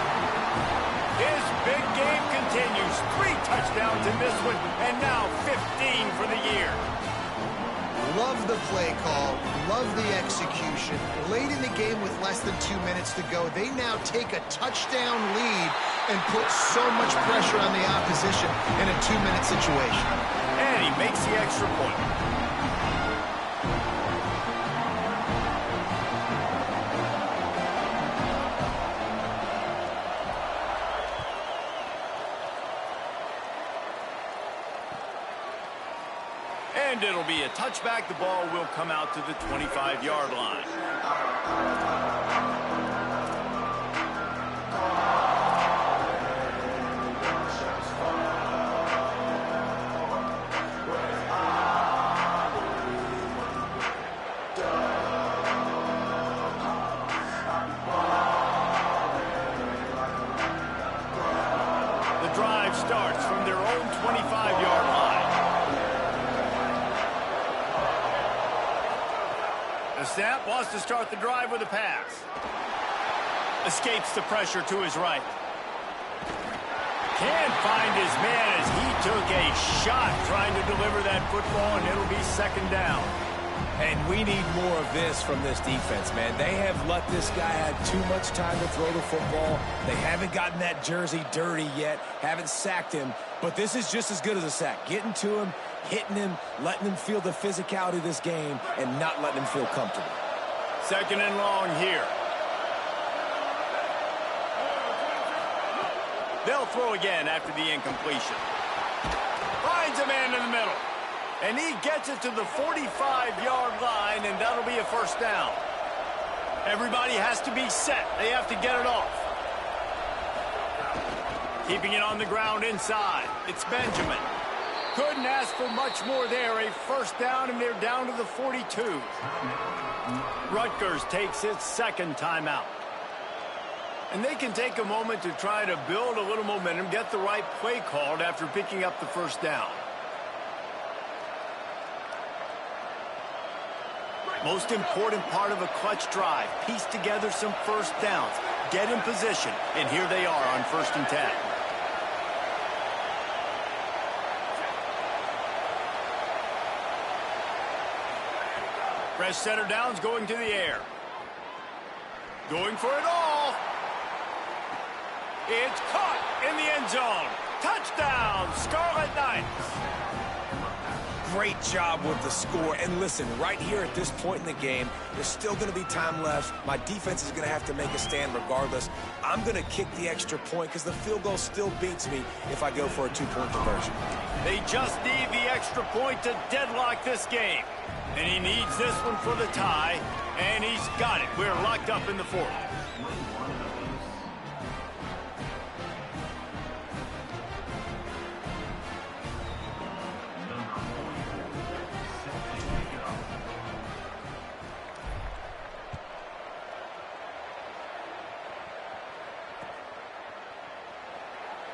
Speaker 1: His big game continues. 3 touchdowns in this one, and now 15 for the year.
Speaker 4: Love the play call, love the execution. Late in the game with less than 2 minutes to go, they now take a touchdown lead and put so much pressure on the opposition in a 2-minute situation.
Speaker 1: And he makes the extra point. And it'll be a touchback. The ball will come out to the 25-yard line. The drive starts from their own 25-yard line. The snap wants to start the drive with a pass. Escapes the pressure to his right. Can't find his man as he took a shot trying to deliver that football, and it'll be 2nd down.
Speaker 3: And we need more of this from this defense, man. They have let this guy have too much time to throw the football. They haven't gotten that jersey dirty yet, haven't sacked him. But this is just as good as a sack. Getting to him, hitting him, letting him feel the physicality of this game, and not letting him feel comfortable.
Speaker 1: 2nd and long here. They'll throw again after the incompletion. Finds a man in the middle. And he gets it to the 45-yard line, and that'll be a 1st down. Everybody has to be set. They have to get it off. Keeping it on the ground inside. It's Benjamin. Couldn't ask for much more there. A 1st down, and they're down to the 42. Rutgers takes its 2nd timeout. And they can take a moment to try to build a little momentum, get the right play called after picking up the first down. Most important part of a clutch drive, piece together some first downs, get in position, and here they are on 1st and 10. Fresh center downs going to the air. Going for it all. It's caught in the end zone. Touchdown, Scarlet Knights.
Speaker 3: Great job with the score. And listen, right here at this point in the game, there's still going to be time left. My defense is going to have to make a stand regardless. I'm going to kick the extra point because the field goal still beats me if I go for a 2-point conversion.
Speaker 1: They just need the extra point to deadlock this game. And he needs this one for the tie, and he's got it. We're locked up in the 4th.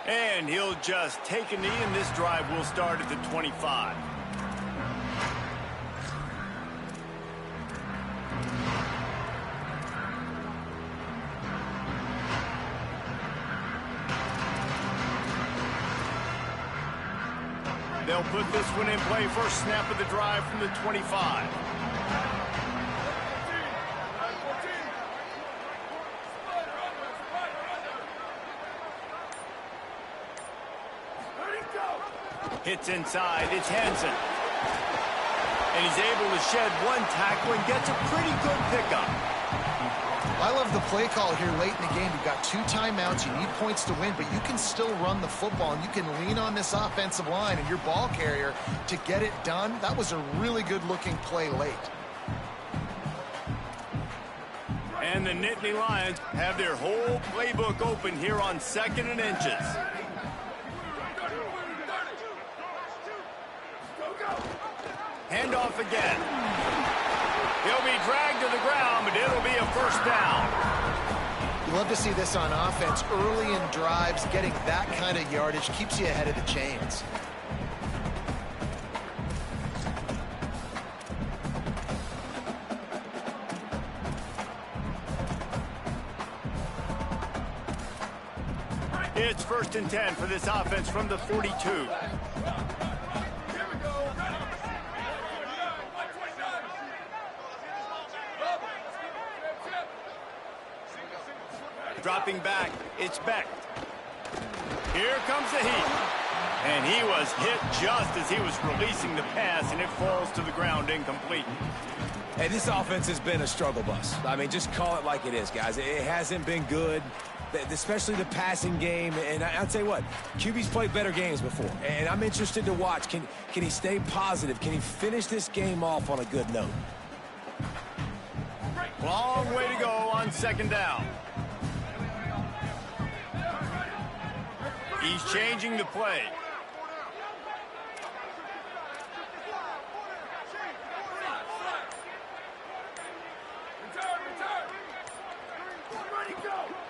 Speaker 1: And he'll just take a knee, and this drive will start at the 25. They'll put this one in play. First snap of the drive from the 25. Hits inside. It's Hansen. And he's able to shed one tackle and gets a pretty good pickup.
Speaker 4: I love the play call here late in the game. You've got 2 timeouts. You need points to win, but you can still run the football, and you can lean on this offensive line and your ball carrier to get it done. That was a really good-looking play late.
Speaker 1: And the Nittany Lions have their whole playbook open here on 2nd and inches. Handoff again. He'll be dragged to the ground, but it'll be a first down.
Speaker 4: You love to see this on offense. Early in drives, getting that kind of yardage keeps you ahead of the chains.
Speaker 1: It's 1st and 10 for this offense from the 42. Dropping back, it's Beck. Here comes the heat. And he was hit just as he was releasing the pass, and it falls to the ground incomplete.
Speaker 3: Hey, this offense has been a struggle bus. I mean, just call it like it is, guys. It hasn't been good, especially the passing game. And I'll tell you what, QB's played better games before. And I'm interested to watch. Can he stay positive? Can he finish this game off on a good note?
Speaker 1: Long way to go on 2nd down. He's changing the play.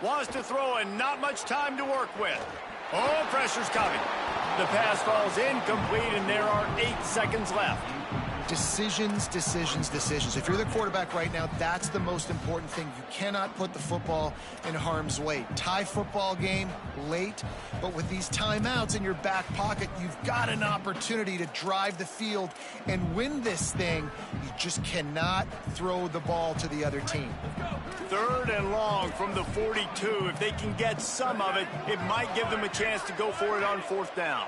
Speaker 1: Wants to throw and not much time to work with. Oh, pressure's coming. The pass falls incomplete, and there are 8 seconds left.
Speaker 4: Decisions, decisions, decisions. If you're the quarterback right now, that's the most important thing. You cannot put the football in harm's way. Tie football game late, but with these timeouts in your back pocket, you've got an opportunity to drive the field and win this thing. You just cannot throw the ball to the other team.
Speaker 1: 3rd and long from the 42. If they can get some of it, it might give them a chance to go for it on 4th down.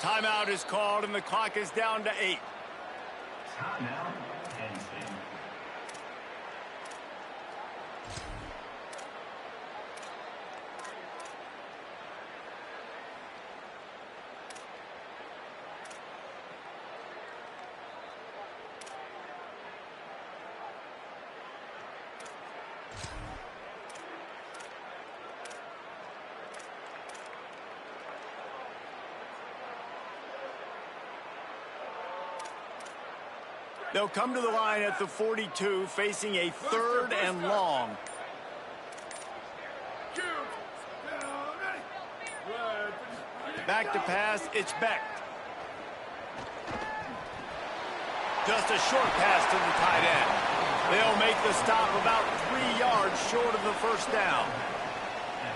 Speaker 1: Timeout is called, and the clock is down to 8.
Speaker 6: Timeout, Penn State.
Speaker 1: They'll come to the line at the 42, facing a 3rd and long. Back to pass, it's Beck. Just a short pass to the tight end. They'll make the stop about 3 yards short of the first down.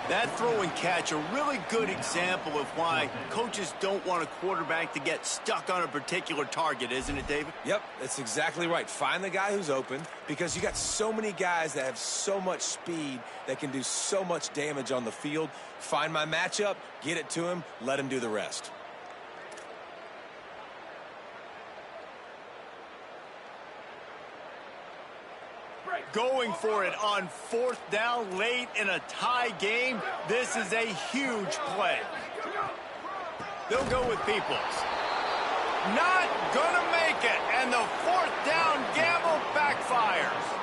Speaker 1: That throw and catch, a really good example of why coaches don't want a quarterback to get stuck on a particular target, isn't it, David?
Speaker 3: Yep, that's exactly right. Find the guy who's open, because you got so many guys that have so much speed that can do so much damage on the field. Find my matchup, get it to him, let him do the rest.
Speaker 1: Going for it on 4th down late in a tie game. This is a huge play. They'll go with Peoples. Not gonna make it, and the 4th down gamble backfires.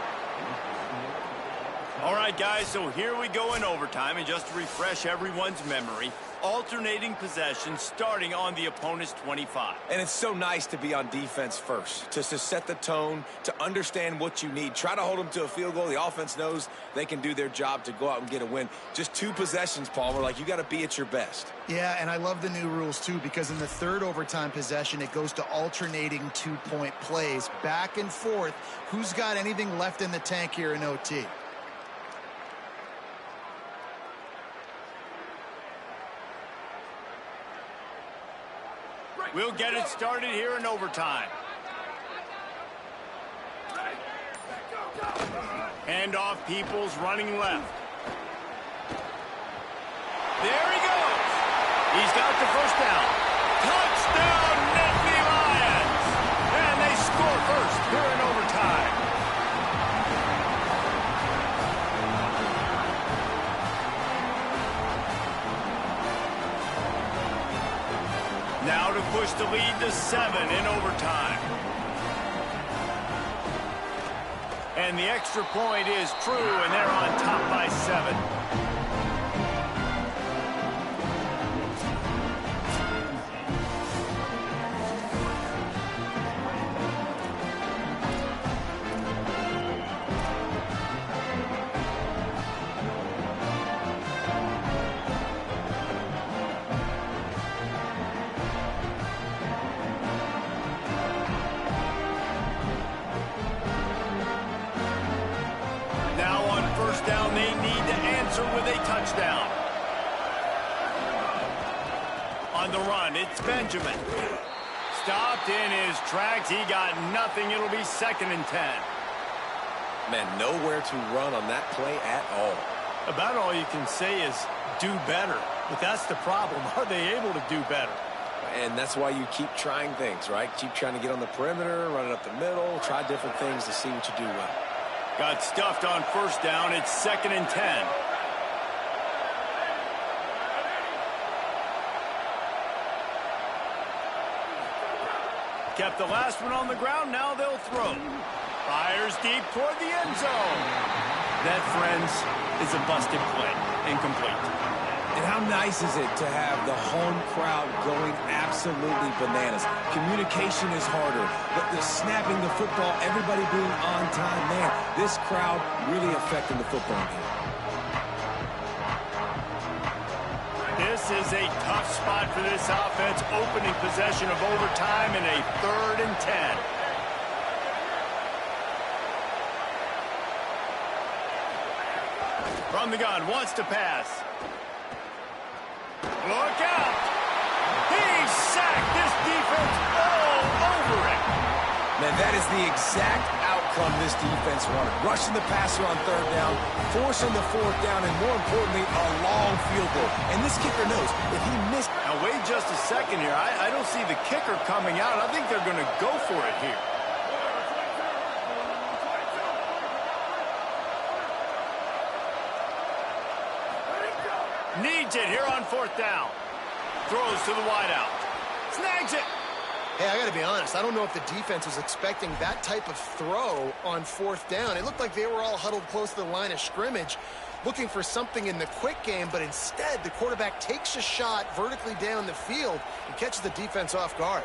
Speaker 1: All right, guys, so here we go in overtime, and just to refresh everyone's memory, alternating possession starting on the opponent's 25.
Speaker 3: And it's so nice to be on defense first, to set the tone, to understand what you need. Try to hold them to a field goal. The offense knows they can do their job to go out and get a win. Just 2 possessions, Palmer, like you got to be at your best.
Speaker 4: Yeah, and I love the new rules, too, because in the 3rd overtime possession, it goes to alternating 2-point plays, back and forth. Who's got anything left in the tank here in OT?
Speaker 1: We'll get it started here in overtime. Hand off, Peoples running left. There he goes. He's got the first down. Touchdown, Nittany Lions. And they score first here in overtime. Now to push the lead to 7 in overtime. And the extra point is true, and they're on top by 7. With a touchdown. On the run, it's Benjamin. Stopped in his tracks. He got nothing. It'll be 2nd and 10.
Speaker 3: Man, nowhere to run on that play at all.
Speaker 1: About all you can say is do better. But that's the problem. Are they able to do better?
Speaker 3: And that's why you keep trying things, right? Keep trying to get on the perimeter, run it up the middle, try different things to see what you do well.
Speaker 1: Got stuffed on 1st down. It's 2nd and 10. Kept the last one on the ground, now they'll throw. Fires deep toward the end zone. That, friends, is a busted play. Incomplete.
Speaker 3: And how nice is it to have the home crowd going absolutely bananas? Communication is harder. The snapping the football, everybody being on time. Man, this crowd really affecting the football game.
Speaker 1: This is a tough spot for this offense, opening possession of overtime in a 3rd and 10. From the gun, wants to pass. Look out! He sacked this defense all over it.
Speaker 3: Man, that is the exact outcome this defense wanted. Rushing the passer on 3rd down, forcing the 4th down, and more importantly, a long field goal. And this kicker knows if he missed...
Speaker 1: Now, wait just a second here. I don't see the kicker coming out. I think they're going to go for it here. Needs it here on 4th down. Throws to the wideout. Snags it.
Speaker 4: Hey, I got to be honest. I don't know if the defense was expecting that type of throw on 4th down. It looked like they were all huddled close to the line of scrimmage, looking for something in the quick game, but instead the quarterback takes a shot vertically down the field and catches the defense off guard.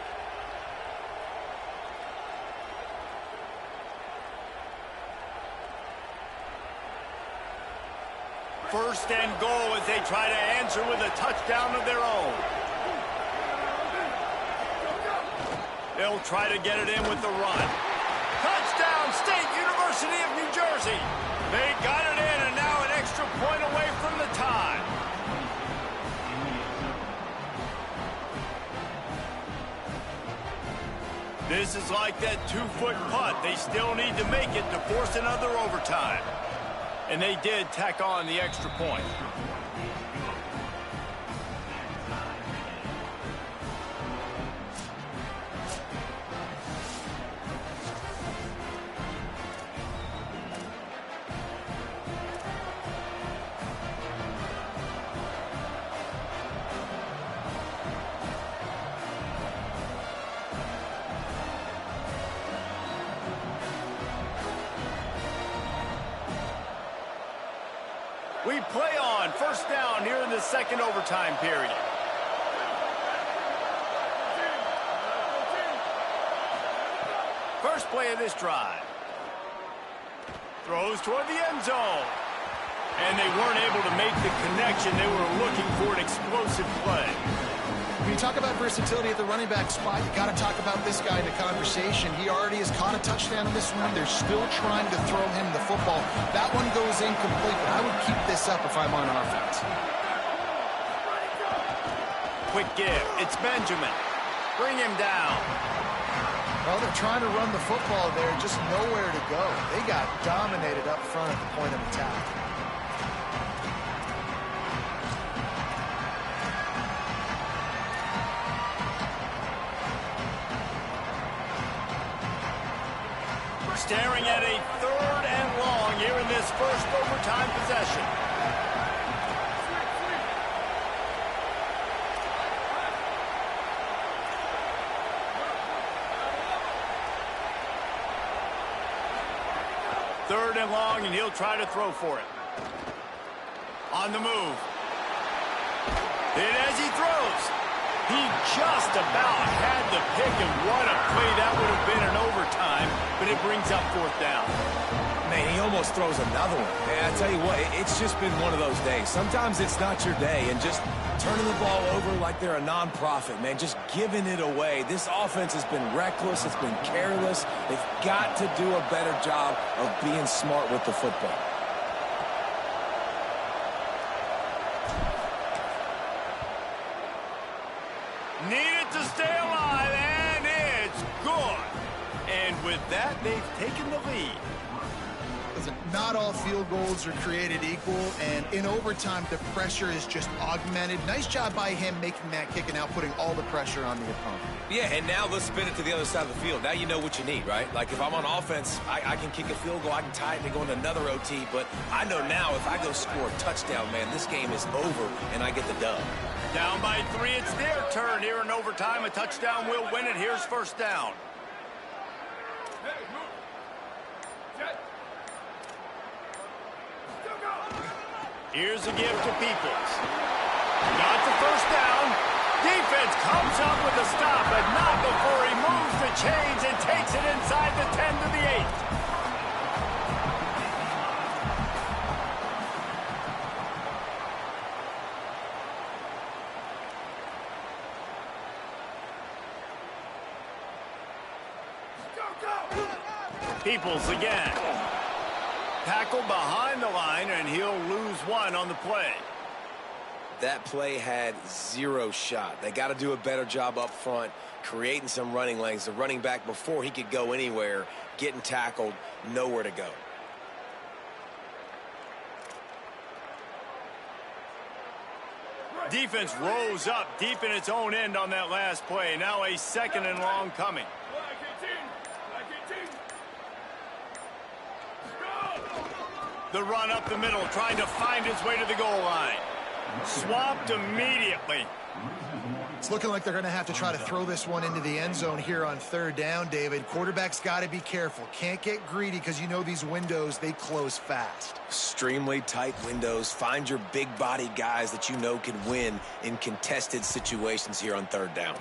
Speaker 1: First and goal as they try to answer with a touchdown of their own. They'll try to get it in with the run. Touchdown, State University of New Jersey. They got it in, and now an extra point away from the tie. This is like that 2-foot putt. They still need to make it to force another overtime. And they did tack on the extra point. We play on first down here in the second overtime period. First play of this drive. Throws toward the end zone. And they weren't able to make the connection. They were looking for an explosive play.
Speaker 4: When you talk about versatility at the running back spot, you got to talk about this guy in the conversation. He already has caught a touchdown in this one. They're still trying to throw him the football. That one goes incomplete, but I would keep this up if I'm on offense.
Speaker 1: Quick give. It's Benjamin. Bring him down.
Speaker 4: Well, they're trying to run the football there, just nowhere to go. They got dominated up front at the point of attack.
Speaker 1: Staring at a third and long here in this first overtime possession. Third and long, and he'll try to throw for it. On the move. And as he throws, he just about had the pick, and what a play that would have been in overtime, but it brings up fourth down.
Speaker 3: Man, he almost throws another one. And I tell you what, it's just been one of those days. Sometimes it's not your day, and just turning the ball over like they're a nonprofit, man, just giving it away. This offense has been reckless. It's been careless. They've got to do a better job of being smart with the football.
Speaker 1: Needed to stay alive, and it's good. And with that, they've taken the lead.
Speaker 4: Listen, not all field goals are created equal, and in overtime, the pressure is just augmented. Nice job by him making that kick and now putting all the pressure on the opponent.
Speaker 3: Yeah, and now let's spin it to the other side of the field. Now you know what you need, right? Like if I'm on offense, I can kick a field goal, I can tie it and go into another OT, but I know now if I go score a touchdown, man, this game is over, and I get the dub.
Speaker 1: Down by 3, it's their turn here in overtime. A touchdown will win it. Here's first down. Here's a give to Peoples. Got the first down. Defense comes up with a stop, but not before he moves the chains and takes it inside the 10 to the 8. Peoples again. Tackle behind the line, and he'll lose one on the play.
Speaker 3: That play had zero shot. They got to do a better job up front, creating some running lanes. The running back, before he could go anywhere, getting tackled, nowhere to go.
Speaker 1: Defense rose up deep in its own end on that last play. Now a second and long coming. The run up the middle, trying to find his way to the goal line. Swapped immediately.
Speaker 4: It's looking like they're going to have to try to throw this one into the end zone here on third down, David. Quarterback's got to be careful. Can't get greedy because you know these windows, they close fast.
Speaker 3: Extremely tight windows. Find your big body guys that you know can win in contested situations here on third down.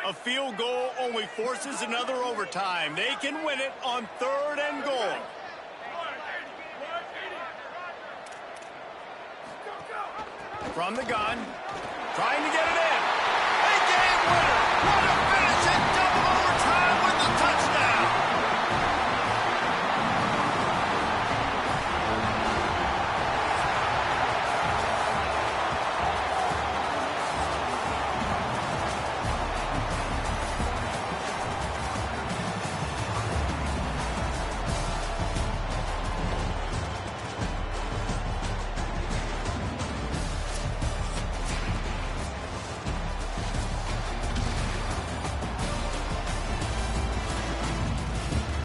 Speaker 1: A field goal only forces another overtime. They can win it on 3rd and goal. From the gun, trying to get it in. A game winner. What a